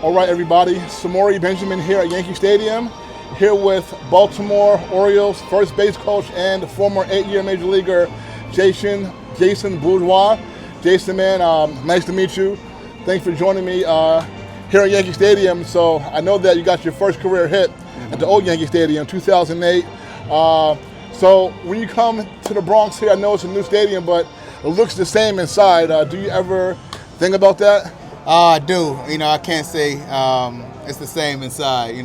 All right, everybody. Samori Benjamin here at Yankee Stadium, here with Baltimore Orioles first base coach and former 8-year major leaguer Jason Bourgeois. Jason, man, nice to meet you. Thanks for joining me here at Yankee Stadium. So I know that you got your first career hit at the old Yankee Stadium, 2008. So when you come to the Bronx here, I know it's a new stadium, but it looks the same inside. Do you ever think about that? I do. I can't say it's the same inside.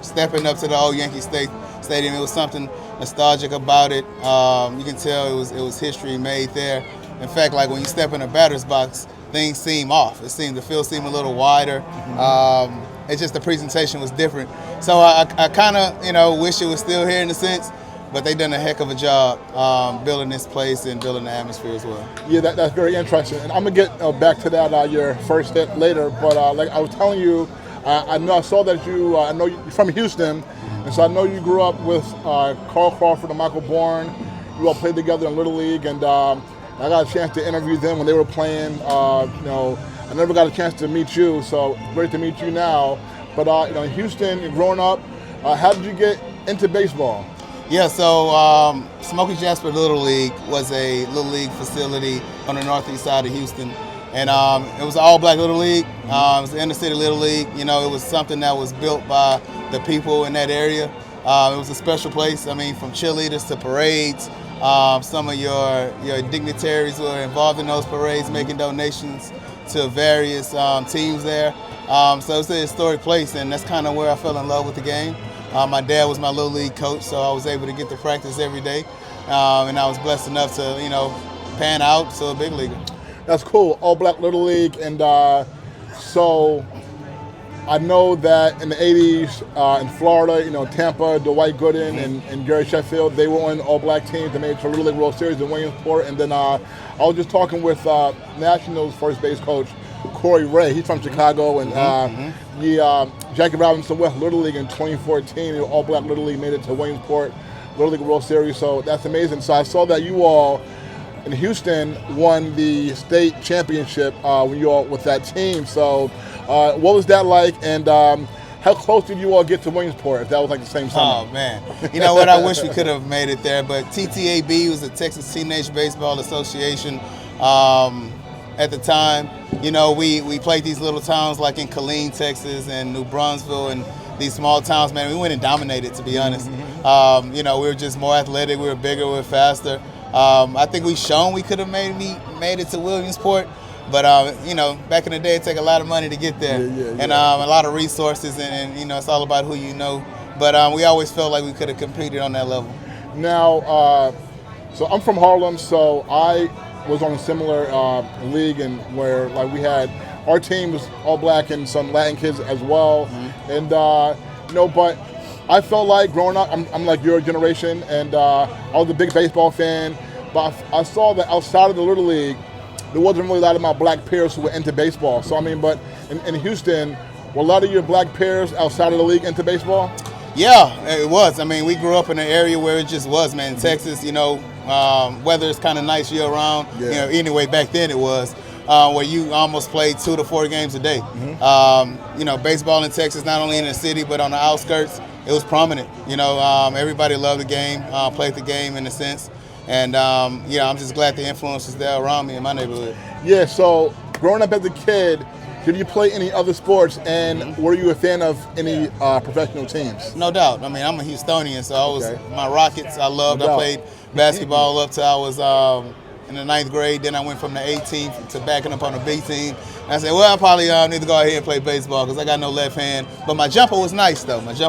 Stepping up to the old Yankee Stadium, it was something nostalgic about it. You can tell it was history made there. In fact, like when you step in a batter's box, things seem off. The field seemed a little wider. It's just the presentation was different. So I kind of wish it was still here in a sense. But they've done a heck of a job building this place and building the atmosphere as well. Yeah, that's very interesting. And I'm going to get back to that, your first hit later. But like I was telling you, I saw that I know you're from Houston. And so I know you grew up with Carl Crawford and Michael Bourne. You all played together in Little League. And I got a chance to interview them when they were playing. I never got a chance to meet you. So great to meet you now. But, in Houston, growing up, how did you get into baseball? Yeah, so Smokey Jasper Little League was a Little League facility on the northeast side of Houston. And it was an all-black Little League. It was the inner city Little League. It was something that was built by the people in that area. It was a special place. From cheerleaders to parades. Some of your dignitaries were involved in those parades, making donations to various teams there. So it's a historic place, and that's kind of where I fell in love with the game. My dad was my Little League coach, so I was able to get to practice every day. And I was blessed enough to, pan out to a big leaguer. That's cool. All Black Little League. And so I know that in the 80s in Florida, Tampa, Dwight Gooden and Gary Sheffield, they were on All Black teams. They made it to a Little League World Series in Williamsport. And then I was just talking with Nationals first base coach Corey Ray. He's from Chicago. And Jackie Robinson West Little League in 2014. All Black Little League made it to Williamsport Little League World Series. So that's amazing. So I saw that you all in Houston won the state championship when you all with that team. So what was that like? And how close did you all get to Williamsport if that was like the same summer? Oh, man. You know what? I wish we could have made it there. But TTAB was the Texas Teenage Baseball Association. At the time, we played these little towns like in Killeen, Texas, and New Brunsville, and these small towns, man. We went and dominated, to be honest. We were just more athletic. We were bigger. We were faster. I think we shown we could have made it to Williamsport. But, back in the day, it took a lot of money to get there. And a lot of resources, and it's all about who you know. But we always felt like we could have competed on that level. Now, so I'm from Harlem, so I was on a similar league, and where like we had our team was all black and some Latin kids as well, and but I felt like growing up, I'm like your generation, and I was a big baseball fan, but I saw that outside of the Little League, there wasn't really a lot of my black peers who were into baseball. So but in Houston, were a lot of your black peers outside of the league into baseball? Yeah, it was. We grew up in an area where it just was, man. Texas, weather is kind of nice year round. Anyway, back then it was, where you almost played 2 to 4 games a day. Baseball in Texas, not only in the city, but on the outskirts, it was prominent. Everybody loved the game, played the game in a sense. And, I'm just glad the influence was there around me in my neighborhood. Yeah, so growing up as a kid, did you play any other sports, and were you a fan of any professional teams? No doubt. I'm a Houstonian, so I was my Rockets. I loved. I played basketball up till I was in the 9th grade. Then I went from the 18th to backing up on the B team. And I said, well, I probably need to go ahead and play baseball because I got no left hand. But my jumper was nice, though. But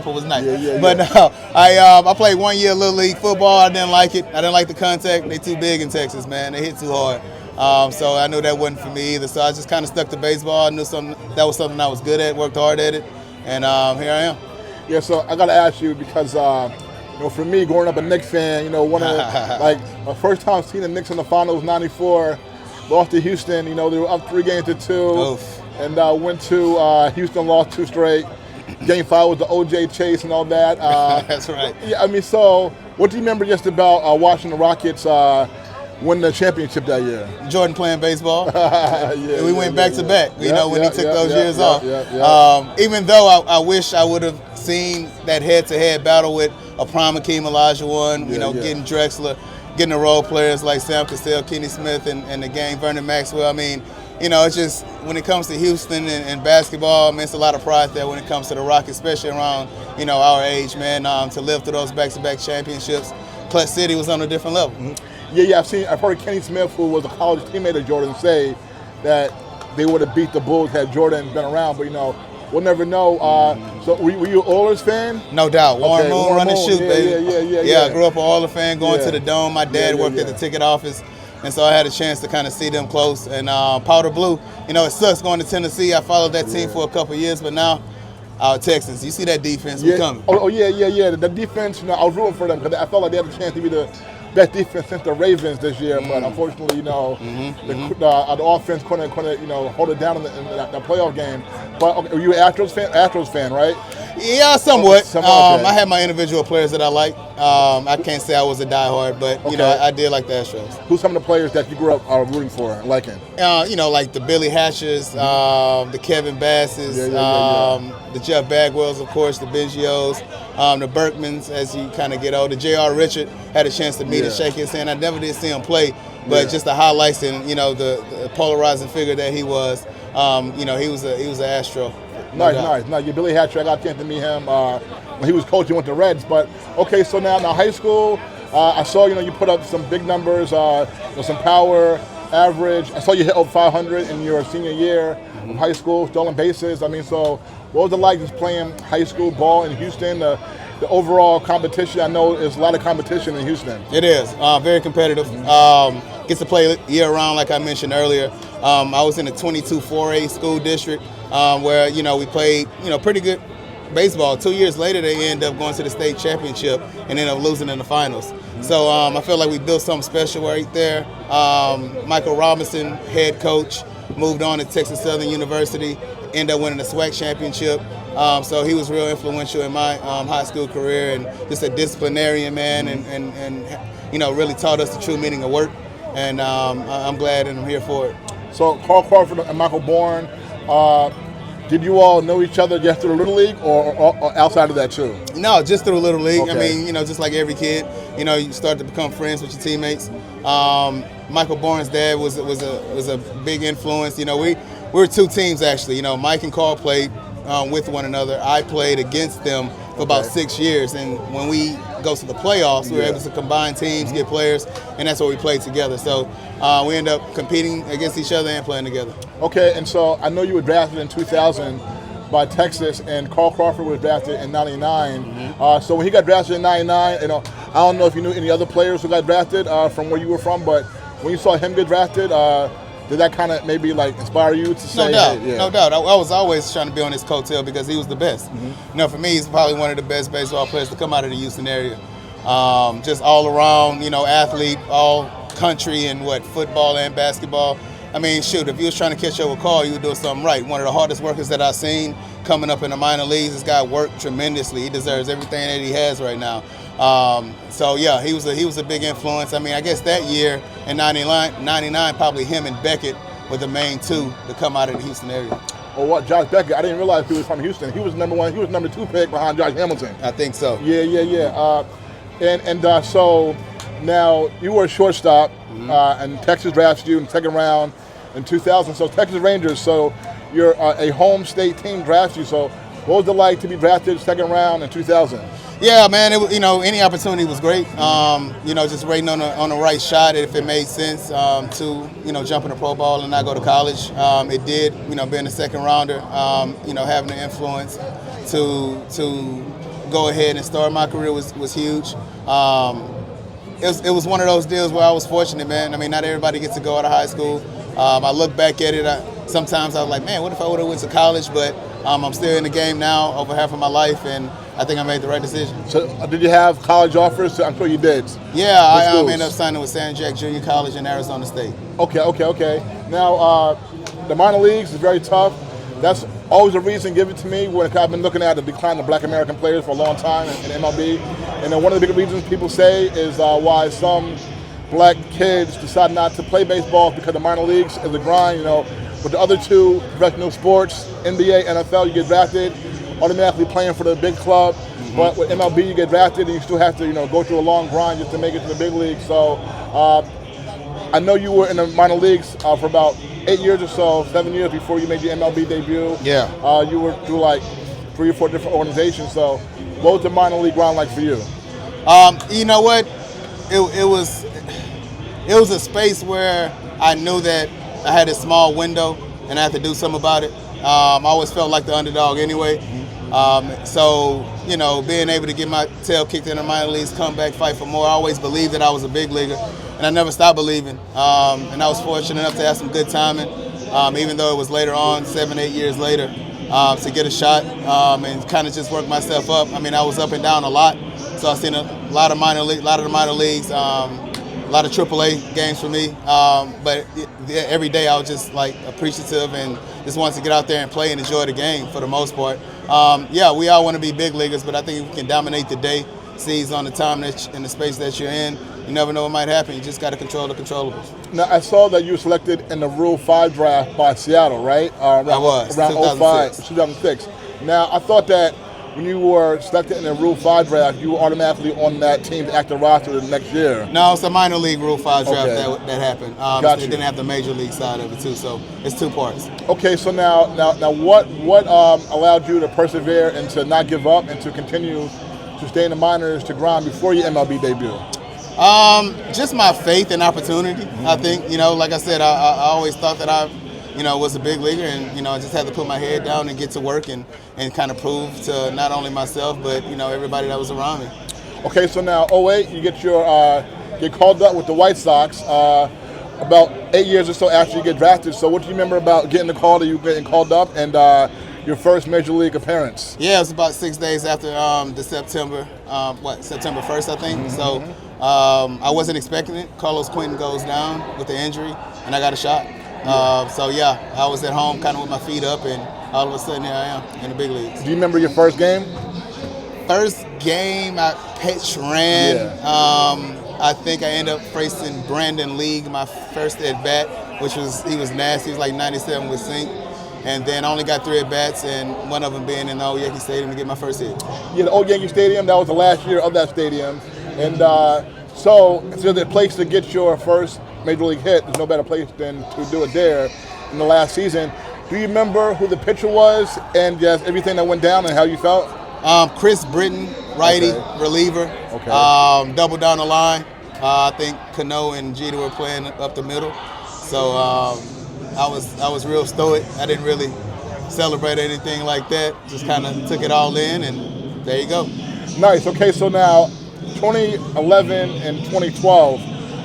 I played 1 year Little League football. I didn't like it. I didn't like the contact. They too big in Texas, man. They hit too hard. So I knew that wasn't for me either. So I just kind of stuck to baseball. I knew that was something I was good at, worked hard at it, and here I am. Yeah, so I got to ask you because, for me, growing up a Knicks fan, one of my first time seeing the Knicks in the finals, '94, lost to Houston. They were up 3-2, Oof. And went to Houston, lost 2 straight. Game 5 was the O.J. chase and all that. That's right. Yeah, so what do you remember just about watching the Rockets? win the championship that year? Jordan playing baseball. We went back to back, you know, when he took those years off. Even though I wish I would have seen that head-to-head battle with a prime Akeem Olajuwon, you know, getting Drexler, getting the role players like Sam Cassell, Kenny Smith, and the game, Vernon Maxwell. I mean, you know, it's just when it comes to Houston and basketball, I mean, it's a lot of pride there when it comes to the Rockets, especially around, you know, our age, man, to live through those back-to-back championships. Clutch City was on a different level. I've heard Kenny Smith, who was a college teammate of Jordan, say that they would have beat the Bulls had Jordan been around, but, you know, we'll never know. So were you an Oilers fan? No doubt. Warren Moon, run and shoot, baby. Yeah. I grew up an Oilers fan, going to the Dome. My dad worked at the ticket office, and so I had a chance to kind of see them close. And Powder Blue, you know, it sucks going to Tennessee. I followed that team for a couple of years, but now Texans. You see that defense? We coming. The defense, you know, I was rooting for them because I felt like they had a chance to be the best defense since the Ravens this year, but unfortunately, you know, the offense couldn't, you know, hold it down in the playoff game. But okay, were you an Astros fan, right? Yeah, somewhat. I had my individual players that I like. I can't say I was a diehard, but you know, I did like the Astros. Who's some of the players that you grew up rooting for and liking? You know, like the Billy Hatchers, the Kevin Basses, the Jeff Bagwells, of course, the Bengios, the Berkmans as you kind of get older. J.R. Richard had a chance to meet and shake his hand. I never did see him play, but just the highlights and, you know, the polarizing figure that he was. You know, he was an Astro. Nice. Your Billy Hatcher, I got a chance to meet him when he was coaching with the Reds. But okay, so now high school, I saw, you know, you put up some big numbers, you know, some power, average. I saw you hit over 500 in your senior year of high school, stolen bases. I mean, so what was it like just playing high school ball in Houston? The overall competition, I know there's a lot of competition in Houston. It is very competitive. Gets to play year round, like I mentioned earlier. I was in a 22 4A school district where, you know, we played, you know, pretty good baseball. 2 years later, they ended up going to the state championship and ended up losing in the finals. So I feel like we built something special right there. Michael Robinson, head coach, moved on to Texas Southern University, ended up winning the SWAC championship. So he was real influential in my high school career, and just a disciplinarian, man, and you know, really taught us the true meaning of work. And I'm glad and I'm here for it. So Carl Crawford and Michael Bourne, did you all know each other just through the Little League or outside of that too? No, just through Little League. Okay. I mean, you know, just like every kid, you know, you start to become friends with your teammates. Michael Bourne's dad was a big influence. You know, we were two teams actually. You know, Mike and Carl played with one another. I played against them for about 6 years, and when we go to the playoffs, we were able to combine teams, get players, and that's what we played together. So we end up competing against each other and playing together. Okay, and so I know you were drafted in 2000 by Texas, and Carl Crawford was drafted in 99. So when he got drafted in 99, you know, I don't know if you knew any other players who got drafted from where you were from, but when you saw him get drafted, did that kind of maybe like inspire you to say? No doubt. I was always trying to be on his coattail because he was the best. You know, for me, he's probably one of the best baseball players to come out of the Houston area. Just all around, you know, athlete, all country and football and basketball. I mean, shoot, if you was trying to catch up with Carl, you were doing something right. One of the hardest workers that I've seen coming up in the minor leagues. This guy worked tremendously. He deserves everything that he has right now. So yeah, he was a big influence. I mean, I guess that year in 99, probably him and Beckett were the main two to come out of the Houston area. Or what, Josh Beckett? I didn't realize he was from Houston. He was number one. He was number 2 pick behind Josh Hamilton. I think so. Yeah. So now you were a shortstop, and Texas drafted you in the second round in 2000. So Texas Rangers. So you're a home state team drafts you. So what was it like to be drafted second round in 2000? Yeah, man. You know, any opportunity was great. You know, just waiting on the right shot if it made sense to, you know, jump in the pro ball and not go to college. It did. You know, being a second rounder. You know, having the influence to go ahead and start my career was huge. It was one of those deals where I was fortunate, man. I mean, not everybody gets to go out of high school. I look back at it. Sometimes I was like, man, what if I would have went to college? But I'm still in the game now, over half of my life, and I think I made the right decision. So did you have college offers? I'm sure you did. Yeah, I ended up signing with San Jack Junior College in Arizona State. Okay. Now, the minor leagues is very tough. That's always a reason given to me when I've been looking at the decline of Black American players for a long time in MLB. And then one of the big reasons people say is why some black kids decide not to play baseball because the minor leagues is a grind. With the other two professional sports, NBA, NFL, you get drafted, automatically playing for the big club. But with MLB, you get drafted and you still have to, go through a long grind just to make it to the big league. So I know you were in the minor leagues for about 8 years or so, 7 years before you made your MLB debut. Yeah. You were through like 3 or 4 different organizations. So what was the minor league grind like for you? You know what? It was a space where I knew that I had a small window and I had to do something about it. I always felt like the underdog anyway. So, being able to get my tail kicked in the minor leagues, come back, fight for more, I always believed that I was a big leaguer, and I never stopped believing. And I was fortunate enough to have some good timing, even though it was later on, 7, 8 years later, to get a shot and kind of just work myself up. I mean, I was up and down a lot, so I've seen a lot of the minor leagues, a lot of AAA games for me. But every day I was just like appreciative and just wanted to get out there and play and enjoy the game for the most part. Yeah, we all want to be big leaguers, but I think if we can dominate the day, seize on the time in the space that you're in, you never know what might happen. You just got to control the controllables. Now, I saw that you were selected in the Rule 5 draft by Seattle, right? I was. Around 2006. Now, I thought that when you were selected in the Rule 5 draft, you were automatically on that team's active roster the next year. No, it's a minor league Rule 5 draft that happened. It didn't have the major league side of it too, so it's 2 parts. Okay, so now, what allowed you to persevere and to not give up and to continue to stay in the minors to grind before your MLB debut? Just my faith and opportunity. I think, like I said, I always thought that I was a big leaguer, and I just had to put my head down and get to work and kind of prove to not only myself but everybody that was around me. Okay, so now 2008, you get called up with the White Sox about 8 years or so after you get drafted. So what do you remember about getting the call that you getting called up and your first major league appearance? Yeah, it was about 6 days after the September 1st, I think. So I wasn't expecting it. Carlos Quentin goes down with the injury, and I got a shot. So yeah, I was at home kind of with my feet up, and all of a sudden here I am in the big leagues. Do you remember your first game? First game I pitch ran. Yeah. I think I ended up facing Brandon League my first at bat, he was nasty. He was like 97 with sink. And then I only got 3 at bats, and one of them being in the old Yankee Stadium to get my first hit. Yeah, the old Yankee Stadium. That was the last year of that stadium, and so the place to get your first major league hit. There's no better place than to do it there in the last season. Do you remember who the pitcher was and just everything that went down and how you felt? Chris Britton, righty, reliever. Okay. Double down the line. I think Cano and Jeter were playing up the middle. So I was real stoic. I didn't really celebrate anything like that. Just kind of took it all in, and there you go. Nice. Okay, so now 2011 and 2012,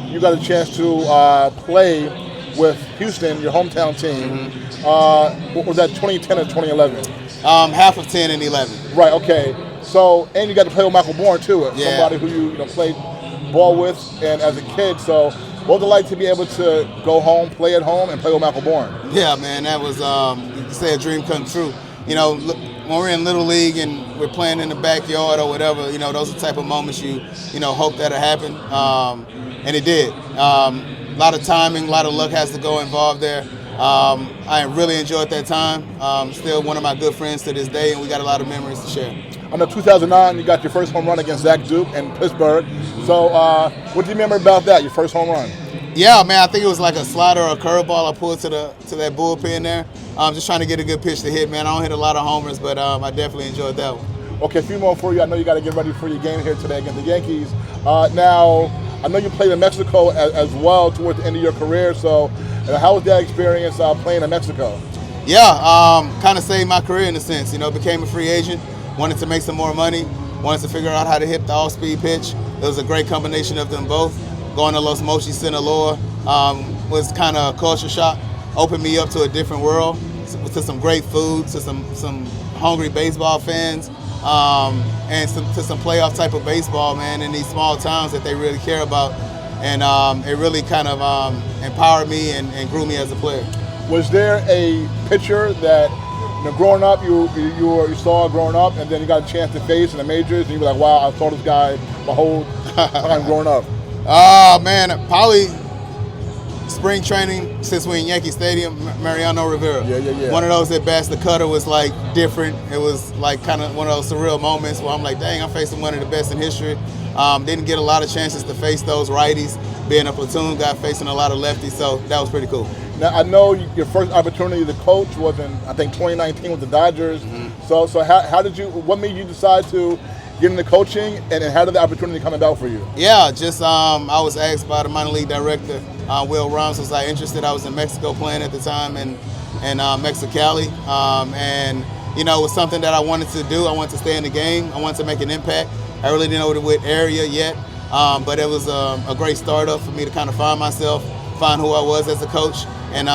you got a chance to play with Houston, your hometown team. What was that, 2010 or 2011? Half of 10 and 11. Right, okay. So, and you got to play with Michael Bourne too, somebody who you played ball with and as a kid. So, what was it like to be able to go home, play at home, and play with Michael Bourne? Yeah, man, that was, you could say, a dream come true. When we're in Little League and we're playing in the backyard or whatever, those are the type of moments you hope that'll happen. And it did. A lot of timing, a lot of luck has to go involved there. I really enjoyed that time. Still one of my good friends to this day, and we got a lot of memories to share. I know 2009, you got your first home run against Zach Duke in Pittsburgh. So what do you remember about that, your first home run? Yeah, man, I think it was like a slider or a curveball I pulled to that bullpen there. Just trying to get a good pitch to hit, man. I don't hit a lot of homers, but I definitely enjoyed that one. Okay, a few more for you. I know you got to get ready for your game here today against the Yankees. Now, I know you played in Mexico as well towards the end of your career. So how was that experience playing in Mexico? Yeah, kind of saved my career in a sense. Became a free agent, wanted to make some more money, wanted to figure out how to hit the off-speed pitch. It was a great combination of them both. Going to Los Mochis, Sinaloa was kind of a culture shock. Opened me up to a different world, to some great food, to some hungry baseball fans, and to some playoff type of baseball, man, in these small towns that they really care about. And it really kind of empowered me and grew me as a player. Was there a pitcher that, growing up, you saw growing up, and then you got a chance to face in the majors, and you were like, wow, I saw this guy my whole time growing up? Man, probably spring training since we in Yankee Stadium, Mariano Rivera. Yeah. One of those at bats, the cutter was like different. It was like kind of one of those surreal moments where I'm like, dang, I'm facing one of the best in history. Didn't get a lot of chances to face those righties, being a platoon guy facing a lot of lefties, so that was pretty cool. Now, I know your first opportunity to coach was in, I think, 2019 with the Dodgers. So how did what made you decide to get into coaching, and how did the opportunity come about for you? Yeah, just I was asked by the minor league director, Will Rams, was I interested. I was in Mexico playing at the time, and Mexicali, and you know, it was something that I wanted to do. I wanted to stay in the game. I wanted to make an impact. I really didn't know the area yet, but it was a great startup for me to kind of find myself, find who I was as a coach, and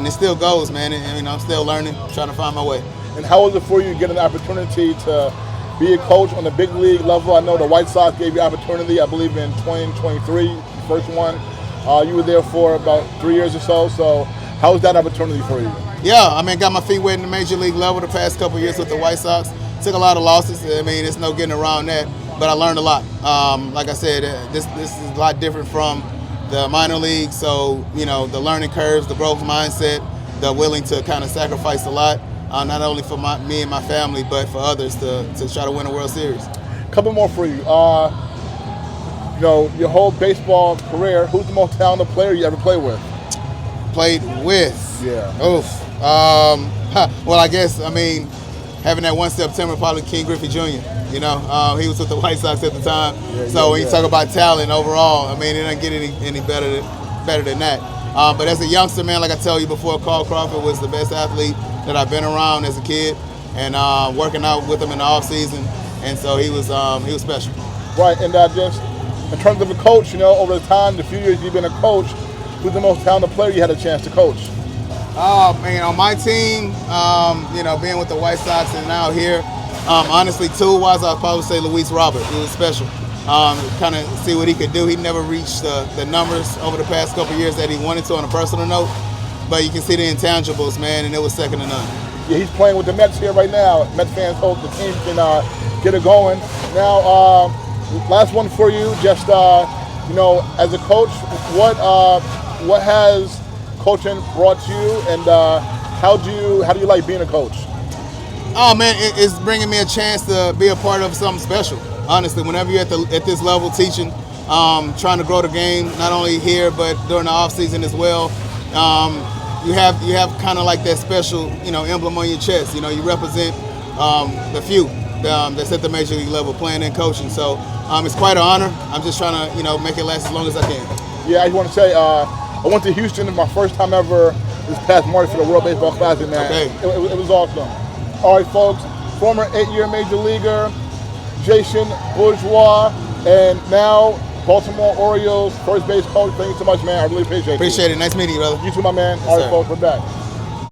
it still goes, man. And you know, I'm still learning, trying to find my way. And how was it for you to get an opportunity to be a coach on the big league level? I know the White Sox gave you opportunity, I believe, in 2023, the first one. You were there for about 3 years or so. So how was that opportunity for you? Yeah, I mean, got my feet wet in the major league level the past couple of years with the White Sox. Took a lot of losses. I mean, there's no getting around that. But I learned a lot. Like I said, this is a lot different from the minor league. So, you know, the learning curves, the growth mindset, the willing to kind of sacrifice a lot, not only for me and my family, but for others to try to win a World Series. Couple more for you. You know, your whole baseball career, who's the most talented player you ever played with? Played with? Yeah. Oof. Well, I guess, I mean, having that 1 September, probably King Griffey Jr. You know, he was with the White Sox at the time. So when you talk about talent overall, I mean, it doesn't get any better than that. But as a youngster, man, like I tell you before, Carl Crawford was the best athlete that I've been around as a kid, and working out with him in the off season, and so he was special. Right, and just in terms of a coach, you know, over the time, the few years you've been a coach, who's the most talented player you had a chance to coach? Oh man, on my team, you know, being with the White Sox and now here, honestly, tool-wise, I'd probably say Luis Robert. He was special. Kind of see what he could do. He never reached the numbers over the past couple of years that he wanted to on a personal note, but you can see the intangibles, man, and it was second to none. Yeah, he's playing with the Mets here right now. Mets fans hope the team can get it going. Now, last one for you. Just you know, as a coach, what has coaching brought you, and how do you like being a coach? Oh man, it's bringing me a chance to be a part of something special. Honestly, whenever you're at this level teaching, trying to grow the game, not only here but during the off season as well, you have kind of like that special, you know, emblem on your chest. You know, you represent the few that's at the major league level, playing and coaching. So it's quite an honor. I'm just trying to, you know, make it last as long as I can. Yeah, I just want to say, I went to Houston my first time ever this past March for the World Baseball Classic, man. Okay. It was awesome. All right, folks, former 8-year major leaguer, Jason Bourgeois, and now Baltimore Orioles first base coach. Thank you so much, man. I really appreciate it. Appreciate it. Nice meeting you, brother. You too, my man. Yes, all right, sir. folks, we're back.